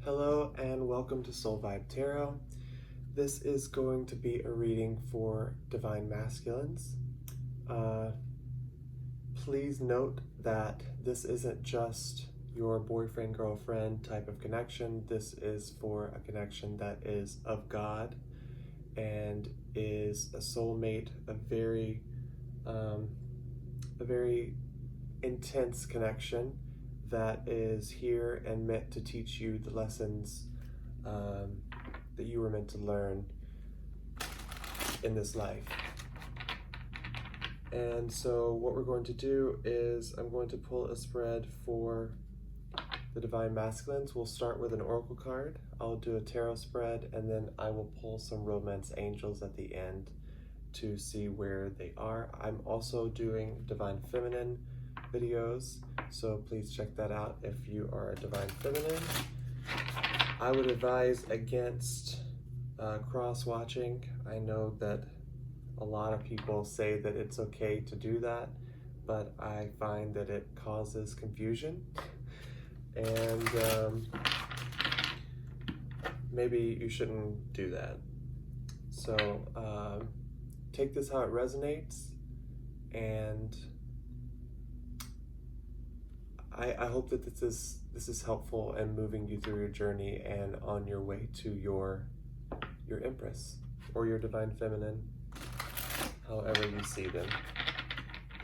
Hello and welcome to Soul Vibe Tarot. This is going to be a reading for Divine Masculines. Please note that this isn't just your boyfriend-girlfriend type of connection. This is for a connection that is of God and is a soulmate, a very intense connection that is here and meant to teach you the lessons that you were meant to learn in this life. And so what we're going to do is I'm going to pull a spread for the Divine Masculines. We'll start with an oracle card. I'll do a tarot spread, and then I will pull some romance angels at the end to see where they are. I'm also doing Divine Feminine videos, so please check that out if you are a Divine Feminine. I would advise against cross-watching. I know that a lot of people say that it's okay to do that, but I find that it causes confusion, and maybe you shouldn't do that. So take this how it resonates, and I hope that this is helpful and moving you through your journey and on your way to your Empress or your Divine Feminine, however you see them.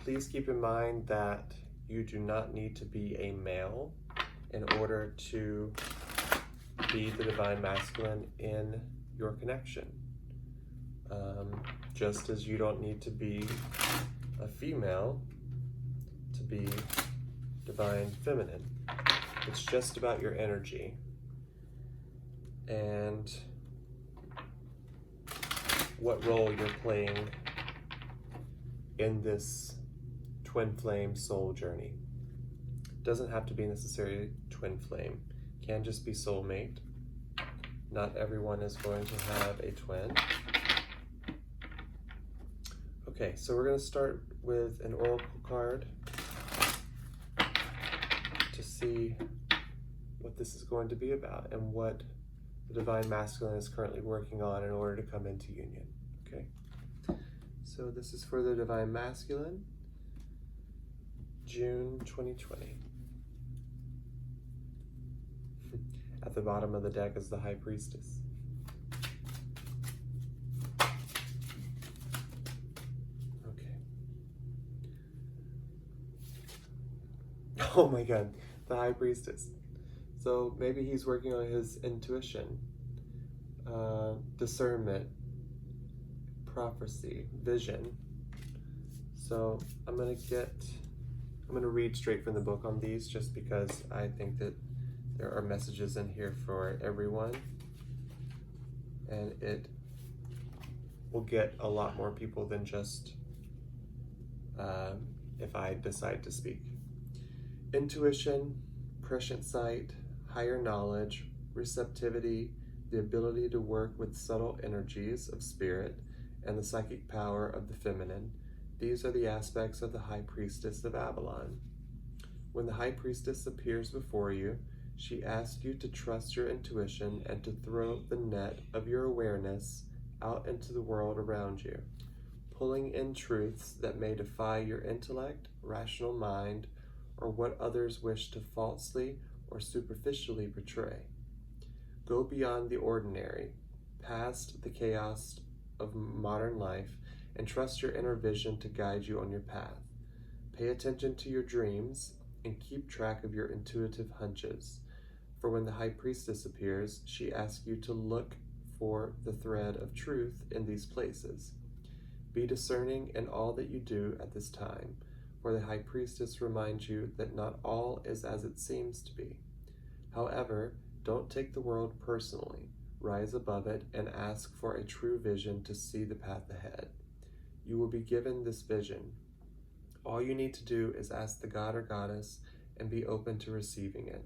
Please keep in mind that you do not need to be a male in order to be the Divine Masculine in your connection. Just as you don't need to be a female to be Divine Feminine. It's just about your energy and what role you're playing in this twin flame soul journey. Doesn't have to be necessarily twin flame. Can just be soulmate. Not everyone is going to have a twin. Okay, so we're going to start with an oracle card to see what this is going to be about and what the Divine Masculine is currently working on in order to come into union. Okay, so this is for the Divine Masculine, June 2020. At the bottom of the deck is the High Priestess. Oh my God, the High Priestess. So maybe he's working on his intuition, discernment, prophecy, vision. So I'm gonna read straight from the book on these just because I think that there are messages in here for everyone, and it will get a lot more people than just if I decide to speak. Intuition, prescient sight, higher knowledge, receptivity, the ability to work with subtle energies of spirit, and the psychic power of the feminine. These are the aspects of the High Priestess of Avalon. When the High Priestess appears before you, she asks you to trust your intuition and to throw the net of your awareness out into the world around you, pulling in truths that may defy your intellect, rational mind, or what others wish to falsely or superficially portray. Go beyond the ordinary, past the chaos of modern life, and trust your inner vision to guide you on your path. Pay attention to your dreams and keep track of your intuitive hunches. For when the High Priestess appears, she asks you to look for the thread of truth in these places. Be discerning in all that you do at this time, for the High Priestess reminds you that not all is as it seems to be. However, don't take the world personally. Rise above it and ask for a true vision to see the path ahead. You will be given this vision. All you need to do is ask the god or goddess and be open to receiving it.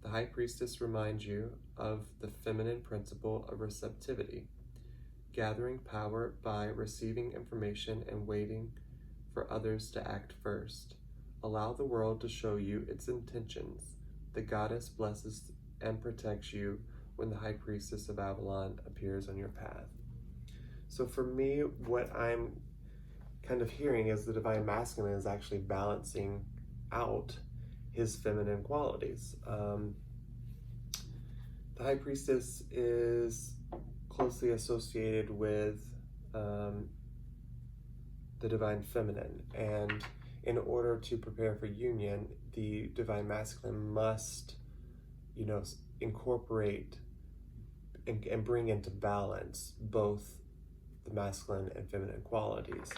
The High Priestess reminds you of the feminine principle of receptivity, gathering power by receiving information and waiting for others to act first. Allow the world to show you its intentions. The goddess blesses and protects you when the High Priestess of Avalon appears on your path. So for me, what I'm kind of hearing is the Divine Masculine is actually balancing out his feminine qualities. The High Priestess is closely associated with the Divine Feminine, and in order to prepare for union, the Divine Masculine must, incorporate and bring into balance both the masculine and feminine qualities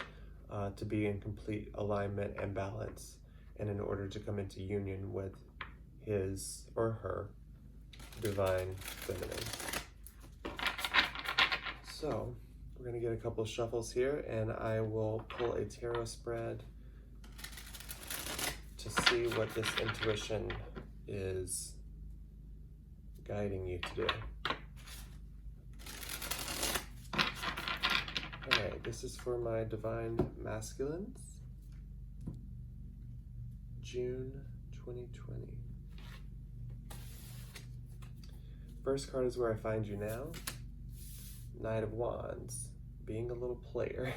to be in complete alignment and balance, and in order to come into union with his or her Divine Feminine. So we're going to get a couple shuffles here, and I will pull a tarot spread to see what this intuition is guiding you to do. All right, this is for my Divine Masculines, June 2020. First card is Where I Find You Now. Knight of Wands, being a little player.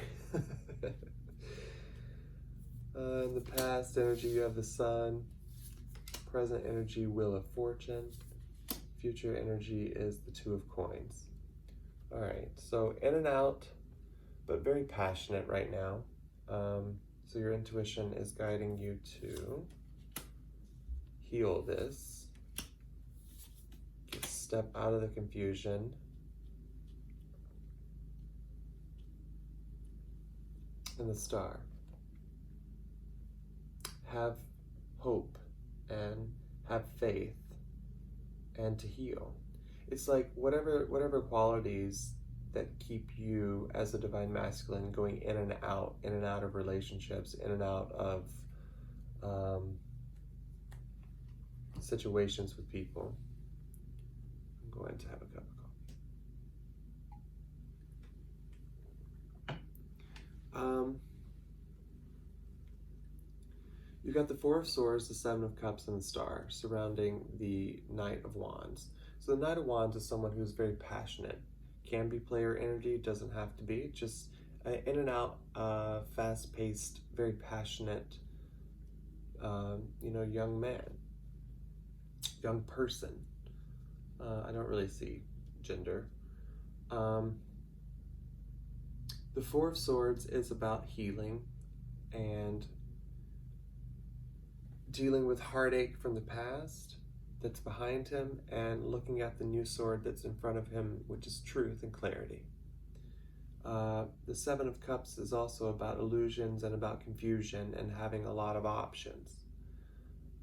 In the past energy, you have the Sun. Present energy, Wheel of Fortune. Future energy is the Two of Coins. All right, so in and out, but very passionate right now. So your intuition is guiding you to heal this. Step out of the confusion. And the Star. Have hope and have faith and to heal. It's like whatever qualities that keep you as a Divine Masculine going in and out of relationships, in and out of situations with people. I'm going to have a cup of coffee. You got the Four of Swords, the Seven of Cups, and the Star surrounding the Knight of Wands. So the Knight of Wands is someone who's very passionate. Can be player energy, doesn't have to be. Just in and out, fast-paced, very passionate, young man, young person. I don't really see gender. The Four of Swords is about healing and dealing with heartache from the past that's behind him and looking at the new sword that's in front of him, which is truth and clarity. The Seven of Cups is also about illusions and about confusion and having a lot of options.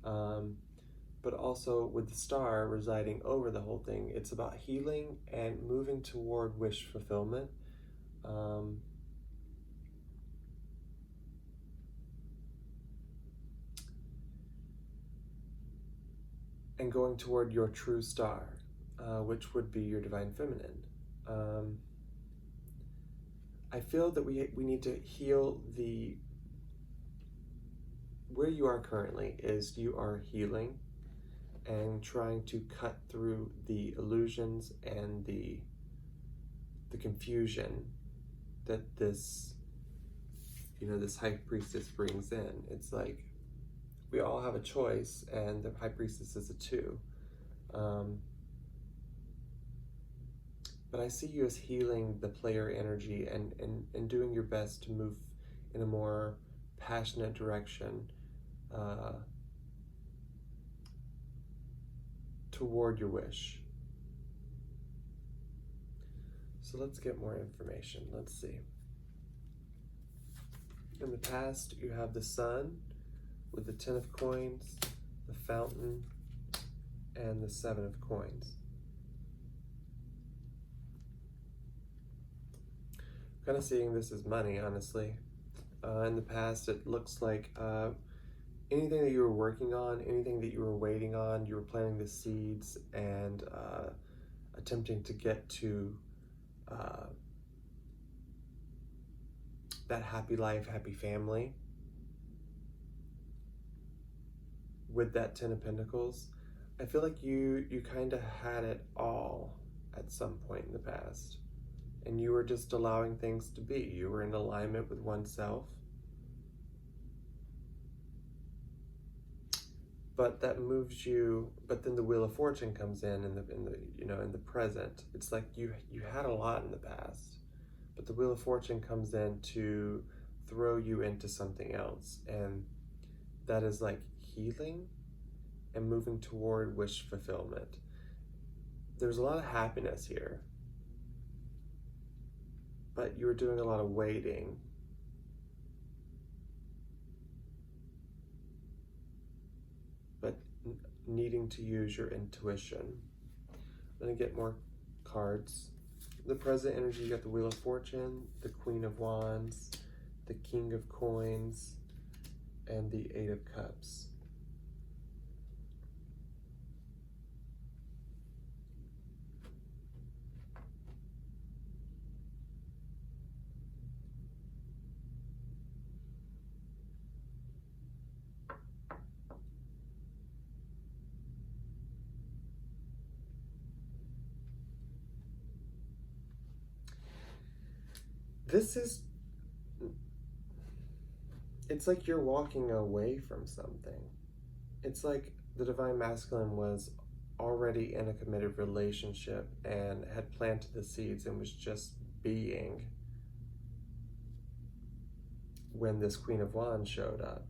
But also with the Star residing over the whole thing, it's about healing and moving toward wish fulfillment. And going toward your true star, which would be your Divine Feminine. I feel that we need to heal where you are currently is you are healing and trying to cut through the illusions and the confusion that this High Priestess brings in. It's like we all have a choice, and the High Priestess is a 2. But I see you as healing the player energy and doing your best to move in a more passionate direction toward your wish. So let's get more information. Let's see. In the past, you have the Sun with the 10 of Coins, the Fountain, and the 7 of Coins. I'm kind of seeing this as money, honestly. In the past, it looks like anything that you were working on, anything that you were waiting on, you were planting the seeds and attempting to get to that happy life, happy family. With that 10 of Pentacles, I feel like you kind of had it all at some point in the past, and you were just allowing things to be. You were in alignment with oneself. But that moves you. But then the Wheel of Fortune comes in the present. It's like you had a lot in the past, but the Wheel of Fortune comes in to throw you into something else, and that is like healing and moving toward wish fulfillment. There's a lot of happiness here, but you were doing a lot of waiting. But needing to use your intuition. I'm gonna get more cards. The present energy, you got the Wheel of Fortune, the Queen of Wands, the King of Coins, and the Eight of Cups. It's like you're walking away from something. It's like the Divine Masculine was already in a committed relationship and had planted the seeds and was just being when this Queen of Wands showed up.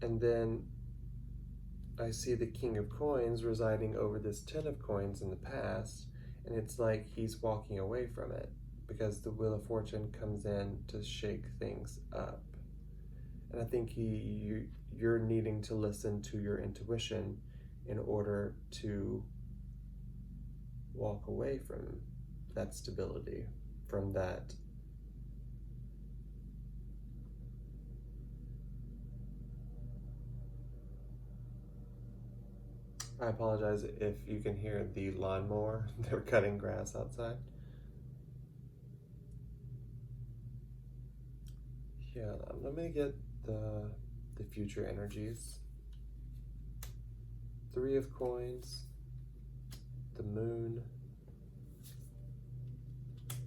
And then I see the King of Coins residing over this Ten of Coins in the past, and it's like he's walking away from it because the Wheel of Fortune comes in to shake things up. And I think you're needing to listen to your intuition in order to walk away from that stability, from that I apologize if you can hear the lawnmower. They're cutting grass outside. Yeah, let me get the future energies. Three of Coins, the Moon,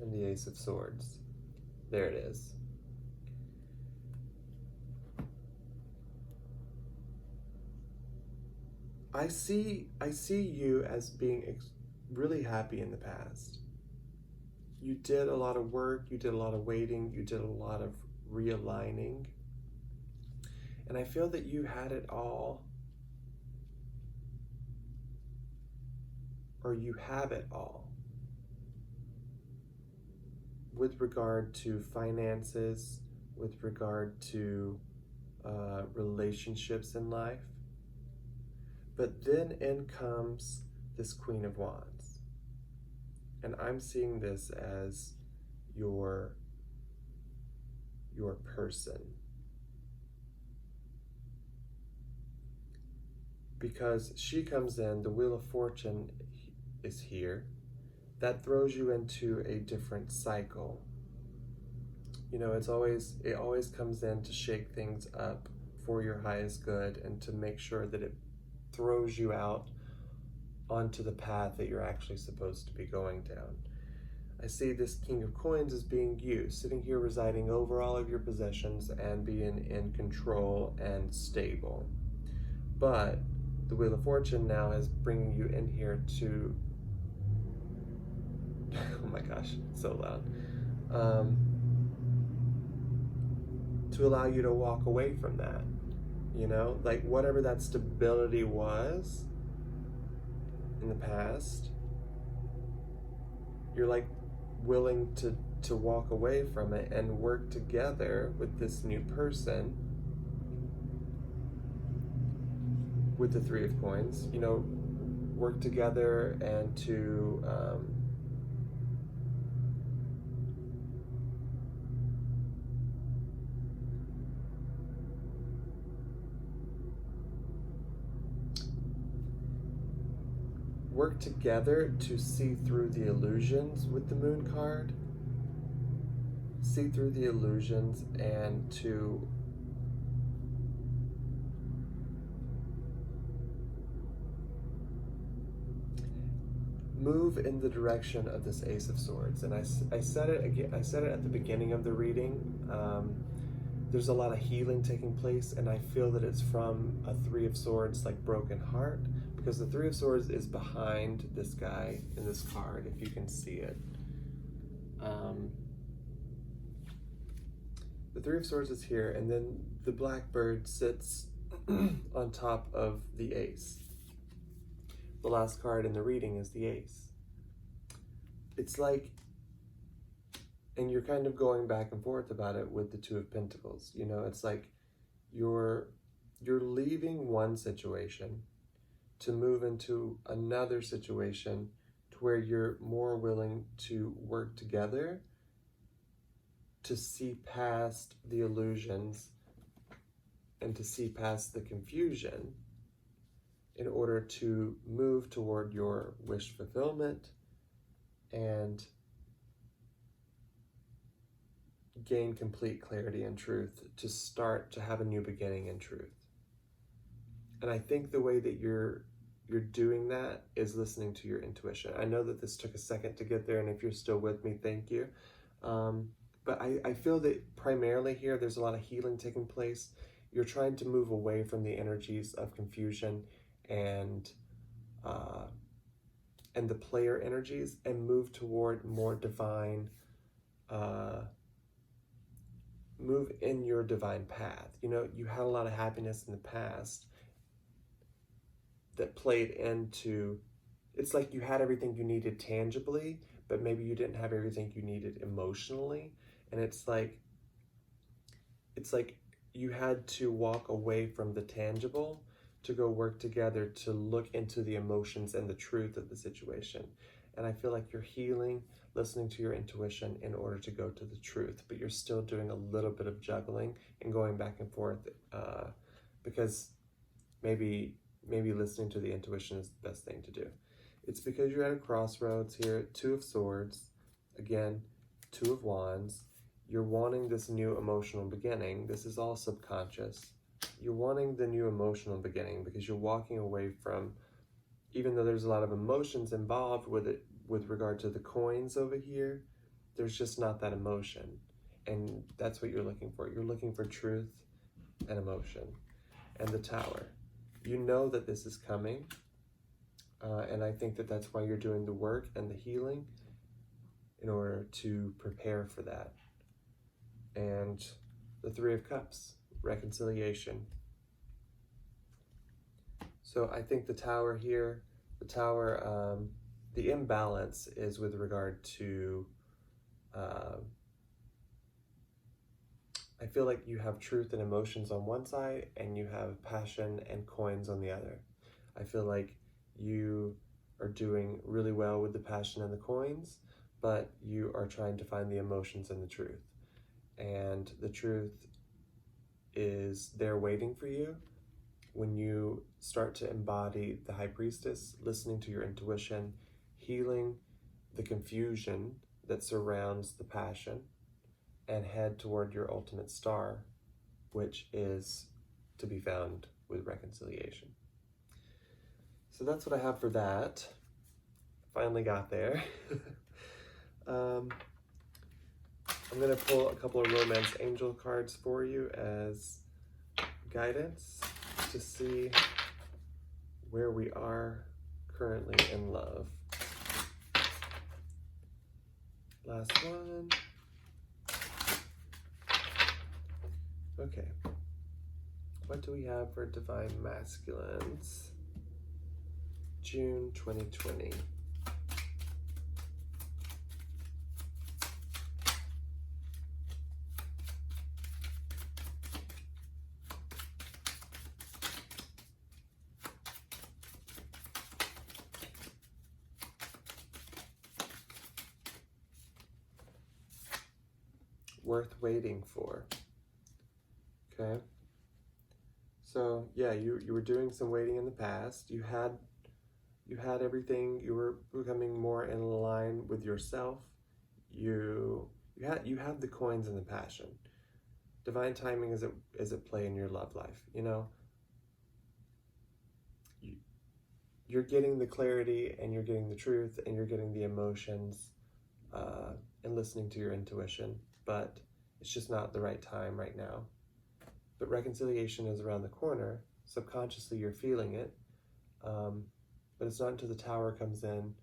and the Ace of Swords. There it is. I see you as being really happy in the past. You did a lot of work, you did a lot of waiting, you did a lot of realigning. And I feel that you had it all, or you have it all, with regard to finances, with regard to relationships in life. But then in comes this Queen of Wands. And I'm seeing this as your person. Because she comes in, the Wheel of Fortune is here. That throws you into a different cycle. You know, it always comes in to shake things up for your highest good and to make sure that it throws you out onto the path that you're actually supposed to be going down. I see this King of Coins as being you, sitting here residing over all of your possessions and being in control and stable. But the Wheel of Fortune now is bringing you in here to, oh my gosh, it's so loud, to allow you to walk away from that. You know, like whatever that stability was in the past, you're like willing to walk away from it and work together with this new person, with the Three of Coins, you know, work together and to work together to see through the illusions with the Moon card. See through the illusions and to move in the direction of this Ace of Swords. And I said it again. I said it at the beginning of the reading. There's a lot of healing taking place, and I feel that it's from a Three of Swords, like broken heart, because the Three of Swords is behind this guy in this card, if you can see it. The Three of Swords is here, and then the Blackbird sits on top of the Ace. The last card in the reading is the Ace. It's like, and you're kind of going back and forth about it with the Two of Pentacles. You know, it's like you're leaving one situation to move into another situation to where you're more willing to work together to see past the illusions and to see past the confusion in order to move toward your wish fulfillment and gain complete clarity and truth, to start to have a new beginning in truth. And I think the way that you're doing that is listening to your intuition. I know that this took a second to get there, and if you're still with me, thank you. But I feel that primarily here, there's a lot of healing taking place. You're trying to move away from the energies of confusion and the player energies and move toward more divine, move in your divine path. You know, you had a lot of happiness in the past that played into, it's like you had everything you needed tangibly, but maybe you didn't have everything you needed emotionally. And it's like you had to walk away from the tangible to go work together to look into the emotions and the truth of the situation. And I feel like you're healing, listening to your intuition in order to go to the truth, but you're still doing a little bit of juggling and going back and forth because maybe listening to the intuition is the best thing to do. It's because you're at a crossroads here. Two of Swords, again, Two of Wands. You're wanting this new emotional beginning. This is all subconscious. You're wanting the new emotional beginning because you're walking away from, even though there's a lot of emotions involved with it, with regard to the coins over here, there's just not that emotion. And that's what you're looking for. You're looking for truth and emotion. And the Tower. You know that this is coming. And I think that that's why you're doing the work and the healing in order to prepare for that. And the Three of Cups, reconciliation. So I think the Tower here, the imbalance is with regard to, I feel like you have truth and emotions on one side and you have passion and coins on the other. I feel like you are doing really well with the passion and the coins, but you are trying to find the emotions and the truth. And the truth is there waiting for you when you start to embody the High Priestess, listening to your intuition, healing the confusion that surrounds the passion, and head toward your ultimate star, which is to be found with reconciliation. So that's what I have for that. Finally got there. I'm going to pull a couple of Romance Angel cards for you as guidance to see where we are currently in love. Last one. Okay. What do we have for Divine Masculines? June 2020. Worth waiting for. Okay. So yeah, you were doing some waiting in the past. You had everything. You were becoming more in line with yourself. You had the coins and the passion. Divine timing is at play in your love life. You know, you're getting the clarity and you're getting the truth and you're getting the emotions and listening to your intuition, but it's just not the right time right now. But reconciliation is around the corner. Subconsciously, you're feeling it, but it's not until the tower comes in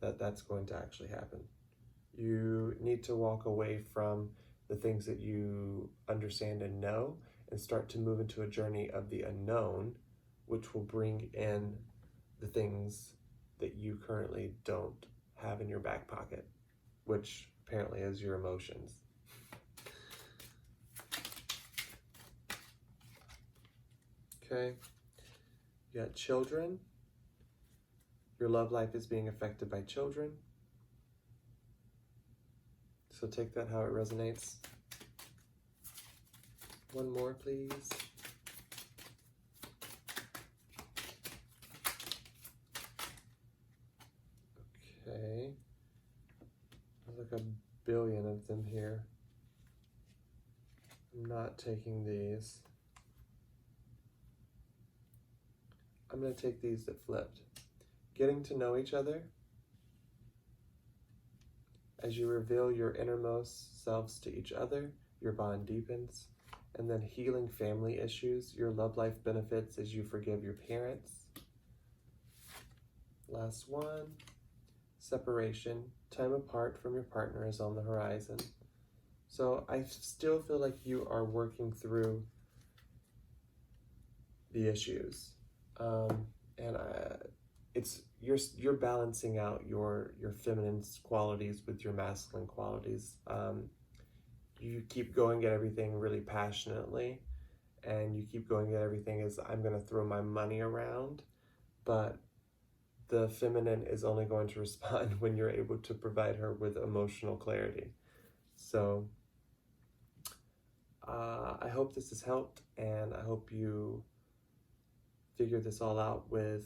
that that's going to actually happen. You need to walk away from the things that you understand and know and start to move into a journey of the unknown, which will bring in the things that you currently don't have in your back pocket, which apparently is your emotions. Okay, you got children. Your love life is being affected by children. So take that how it resonates. One more, please. Okay. There's like a billion of them here. I'm not taking these. I'm going to take these that flipped. Getting to know each other. As you reveal your innermost selves to each other, your bond deepens. And then healing family issues. Your love life benefits as you forgive your parents. Last one. Separation. Time apart from your partner is on the horizon. So I still feel like you are working through the issues. It's you're balancing out your feminine qualities with your masculine qualities. You keep going at everything really passionately, and you keep going at everything as I'm going to throw my money around, but the feminine is only going to respond when you're able to provide her with emotional clarity. So I hope this has helped, and I hope you figure this all out with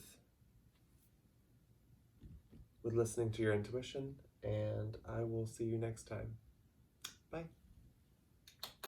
listening to your intuition, and I will see you next time. Bye.